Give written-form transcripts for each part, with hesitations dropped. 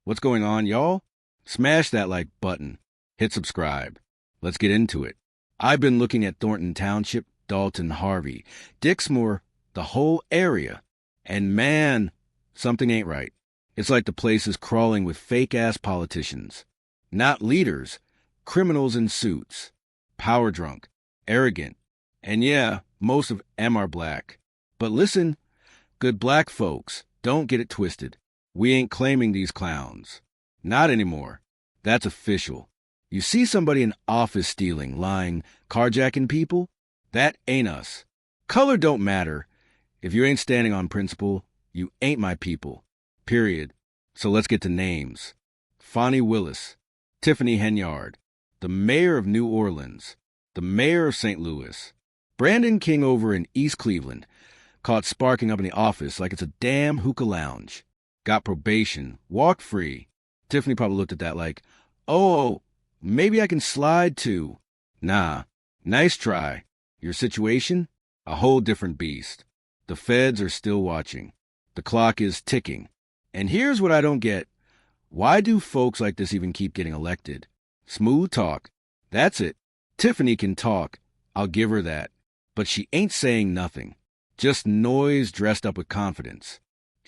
What's going on, y'all? Smash that like button. Hit subscribe. Let's get into it. I've been looking at Thornton Township, Dalton, Harvey, Dixmoor, the whole area. And man, something ain't right. It's like the place is crawling with fake-ass politicians. Not leaders, criminals in suits. Power drunk, arrogant. And yeah, most of them are black. But listen, good black folks, don't get it twisted. We ain't claiming these clowns. Not anymore. That's official. You see somebody in office stealing, lying, carjacking people? That ain't us. Color don't matter. If you ain't standing on principle, you ain't my people. Period. So let's get to names. Fonnie Willis, Tiffany Henyard, the mayor of New Orleans, the mayor of St. Louis, Brandon King over in East Cleveland, caught sparking up in the office like it's a damn hookah lounge. Got probation, walked free. Tiffany probably looked at that like, oh, maybe I can slide too. Nah, nice try. Your situation? A whole different beast. The feds are still watching. The clock is ticking. And here's what I don't get. Why do folks like this even keep getting elected? Smooth talk. That's it. Tiffany can talk. I'll give her that. But she ain't saying nothing. Just noise dressed up with confidence.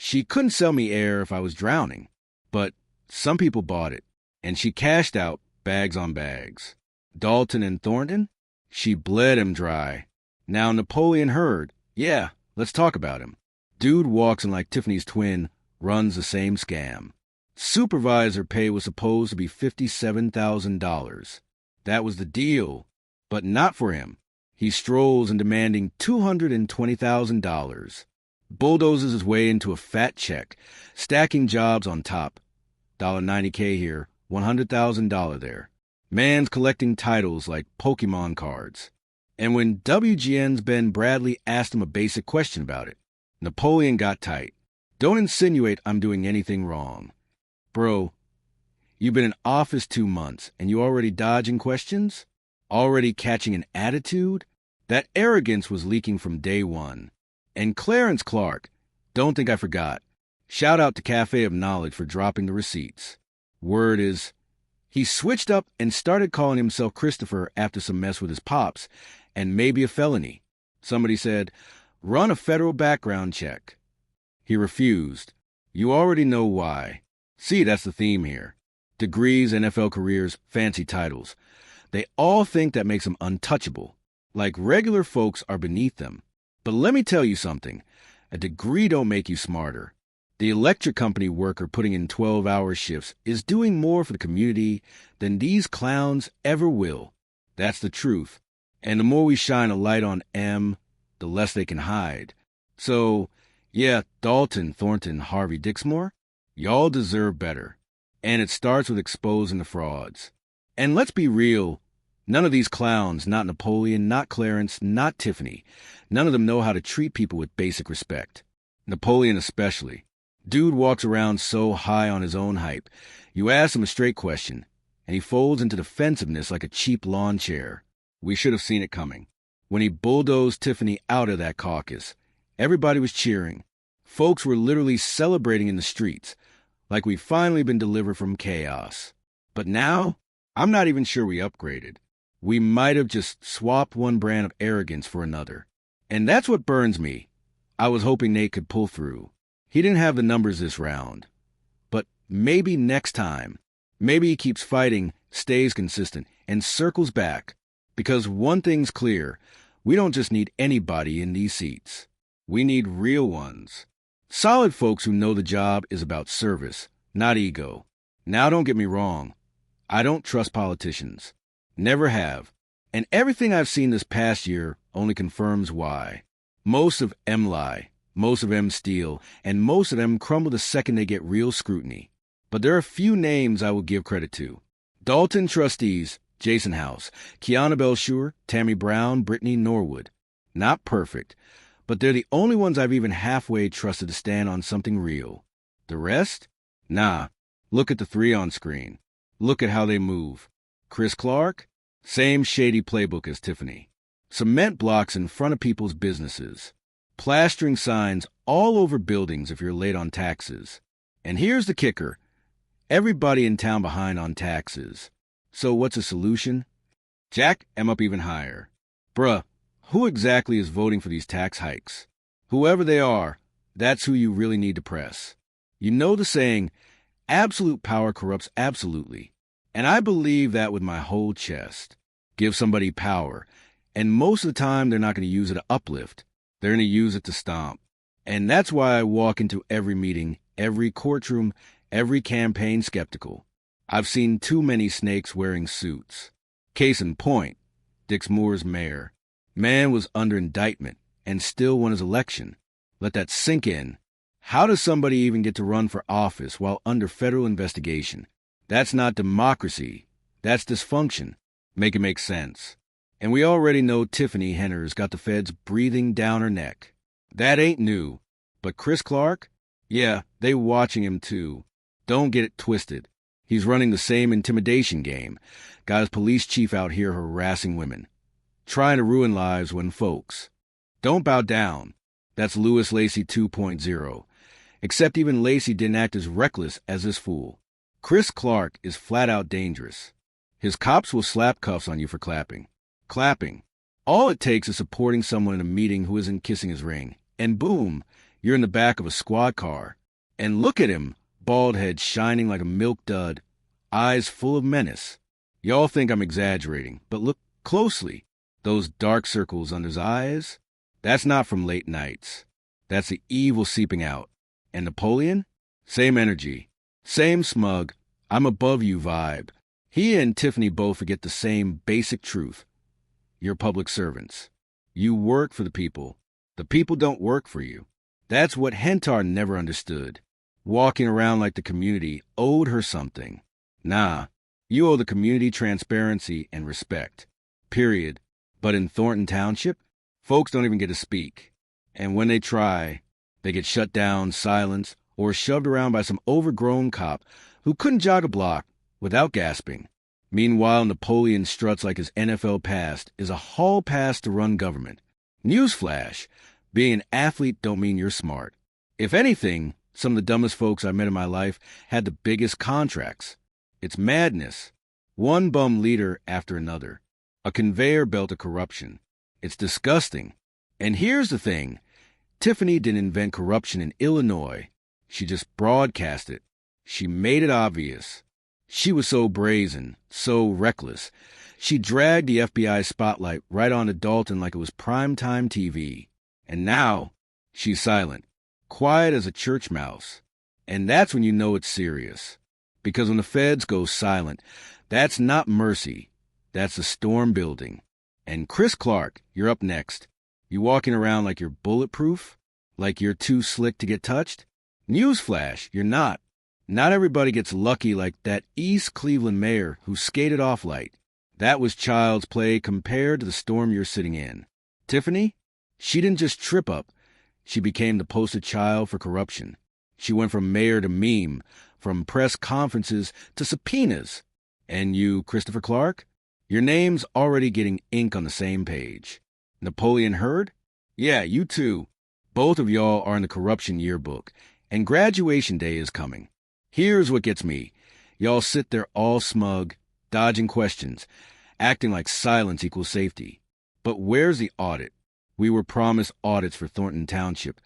She couldn't sell me air if I was drowning. But some people bought it. And she cashed out bags on bags. Dalton and Thornton? She bled him dry. Now Napoleon heard. Yeah, let's talk about him. Dude walks in like Tiffany's twin, runs the same scam. Supervisor pay was supposed to be $57,000. That was the deal, but not for him. He strolls in demanding $220,000. Bulldozes his way into a fat check, stacking jobs on top. $90K here, $100,000 there. Man's collecting titles like Pokemon cards. And when WGN's Ben Bradley asked him a basic question about it, Napoleon got tight. Don't insinuate I'm doing anything wrong. Bro, you've been in office 2 months and you already dodging questions? Already catching an attitude? That arrogance was leaking from day one. And Clarence Clark, don't think I forgot. Shout out to Cafe of Knowledge for dropping the receipts. Word is, he switched up and started calling himself Christopher after some mess with his pops, and maybe a felony. Somebody said, run a federal background check. He refused. You already know why. See, that's the theme here. Degrees, NFL careers, fancy titles. They all think that makes them untouchable. Like regular folks are beneath them. But let me tell you something. A degree don't make you smarter. The electric company worker putting in 12-hour shifts is doing more for the community than these clowns ever will. That's the truth. And the more we shine a light on M, the less they can hide. So, yeah, Dalton, Thornton, Harvey, Dixmoor, y'all deserve better. And it starts with exposing the frauds. And let's be real, none of these clowns, not Napoleon, not Clarence, not Tiffany, none of them know how to treat people with basic respect. Napoleon especially. Dude walks around so high on his own hype. You ask him a straight question, and he folds into defensiveness like a cheap lawn chair. We should have seen it coming. When he bulldozed Tiffany out of that caucus, everybody was cheering. Folks were literally celebrating in the streets, like we've finally been delivered from chaos. But now, I'm not even sure we upgraded. We might have just swapped one brand of arrogance for another. And that's what burns me. I was hoping Nate could pull through. He didn't have the numbers this round. But maybe next time. Maybe he keeps fighting, stays consistent, and circles back. Because one thing's clear, we don't just need anybody in these seats. We need real ones. Solid folks who know the job is about service, not ego. Now don't get me wrong. I don't trust politicians. Never have. And everything I've seen this past year only confirms why. Most of them lie. Most of them steal, and most of them crumble the second they get real scrutiny. But there are a few names I will give credit to. Dalton trustees, Jason House, Kiana Belshur, Tammy Brown, Brittany Norwood. Not perfect, but they're the only ones I've even halfway trusted to stand on something real. The rest? Nah. Look at the three on screen. Look at how they move. Chris Clark? Same shady playbook as Tiffany. Cement blocks in front of people's businesses. Plastering signs all over buildings if you're late on taxes. And here's the kicker. Everybody in town behind on taxes. So what's the solution? Jack em up even higher. Bruh, who exactly is voting for these tax hikes? Whoever they are, that's who you really need to press. You know the saying, absolute power corrupts absolutely. And I believe that with my whole chest. Give somebody power, and most of the time they're not going to use it to uplift. They're going to use it to stomp. And that's why I walk into every meeting, every courtroom, every campaign skeptical. I've seen too many snakes wearing suits. Case in point, Dix Moore's mayor. Man was under indictment and still won his election. Let that sink in. How does somebody even get to run for office while under federal investigation? That's not democracy. That's dysfunction. Make it make sense. And we already know Tiffany Henyard's got the feds breathing down her neck. That ain't new. But Chris Clark? Yeah, they watching him too. Don't get it twisted. He's running the same intimidation game. Got his police chief out here harassing women. Trying to ruin lives when folks. Don't bow down. That's Lewis Lacey 2.0. Except even Lacey didn't act as reckless as this fool. Chris Clark is flat out dangerous. His cops will slap cuffs on you for clapping. Clapping. All it takes is supporting someone in a meeting who isn't kissing his ring. And boom, you're in the back of a squad car. And look at him, bald head shining like a milk dud, eyes full of menace. Y'all think I'm exaggerating, but look closely. Those dark circles under his eyes? That's not from late nights. That's the evil seeping out. And Napoleon? Same energy. Same smug, I'm above you vibe. He and Tiffany both forget the same basic truth. You're public servants. You work for the people. The people don't work for you. That's what Henyard never understood. Walking around like the community owed her something. Nah, you owe the community transparency and respect. Period. But in Thornton Township, folks don't even get to speak. And when they try, they get shut down, silenced, or shoved around by some overgrown cop who couldn't jog a block without gasping. Meanwhile, Napoleon struts like his NFL past is a hall pass to run government. Newsflash, being an athlete don't mean you're smart. If anything, some of the dumbest folks I met in my life had the biggest contracts. It's madness. One bum leader after another. A conveyor belt of corruption. It's disgusting. And here's the thing. Tiffany didn't invent corruption in Illinois. She just broadcast it. She made it obvious. She was so brazen, so reckless. She dragged the FBI spotlight right onto Dalton like it was primetime TV. And now, she's silent, quiet as a church mouse. And that's when you know it's serious. Because when the feds go silent, that's not mercy. That's the storm building. And Chris Clark, you're up next. You walking around like you're bulletproof? Like you're too slick to get touched? Newsflash, you're not. Not everybody gets lucky like that East Cleveland mayor who skated off light. That was child's play compared to the storm you're sitting in. Tiffany? She didn't just trip up. She became the poster child for corruption. She went from mayor to meme, from press conferences to subpoenas. And you, Christopher Clark? Your name's already getting ink on the same page. Napoleon Heard? Yeah, you too. Both of y'all are in the corruption yearbook, and graduation day is coming. Here's what gets me. Y'all sit there all smug, dodging questions, acting like silence equals safety. But where's the audit? We were promised audits for Thornton Township.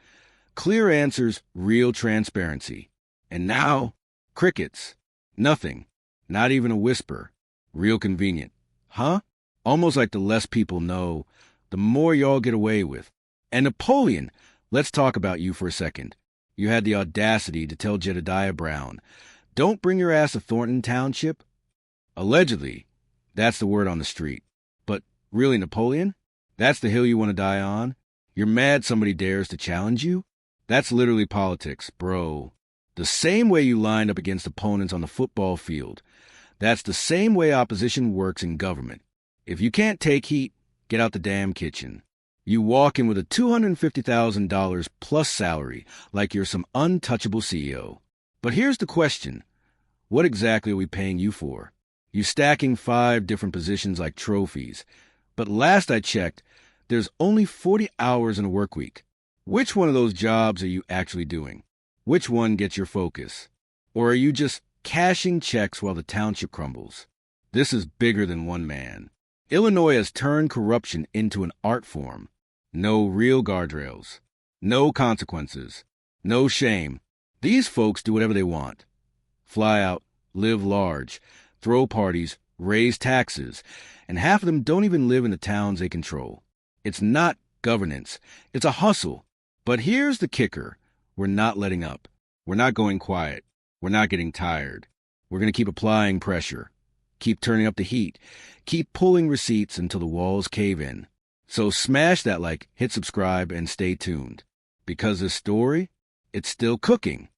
Clear answers, real transparency. And now, crickets. Nothing. Not even a whisper. Real convenient. Huh? Almost like the less people know, the more y'all get away with. And Napoleon, let's talk about you for a second. You had the audacity to tell Jedediah Brown, don't bring your ass to Thornton Township. Allegedly, that's the word on the street. But really, Napoleon? That's the hill you want to die on? You're mad somebody dares to challenge you? That's literally politics, bro. The same way you lined up against opponents on the football field. That's the same way opposition works in government. If you can't take heat, get out the damn kitchen. You walk in with a $250,000 plus salary like you're some untouchable CEO. But here's the question. What exactly are we paying you for? You're stacking 5 different positions like trophies. But last I checked, there's only 40 hours in a work week. Which one of those jobs are you actually doing? Which one gets your focus? Or are you just cashing checks while the township crumbles. This is bigger than one man. Illinois has turned corruption into an art form. No real guardrails. No consequences. No shame. These folks do whatever they want. Fly out, live large, throw parties, raise taxes, and half of them don't even live in the towns they control. It's not governance. It's a hustle. But here's the kicker. We're not letting up. We're not going quiet. We're not getting tired. We're going to keep applying pressure. Keep turning up the heat. Keep pulling receipts until the walls cave in. So smash that like, hit subscribe, and stay tuned. Because this story, it's still cooking.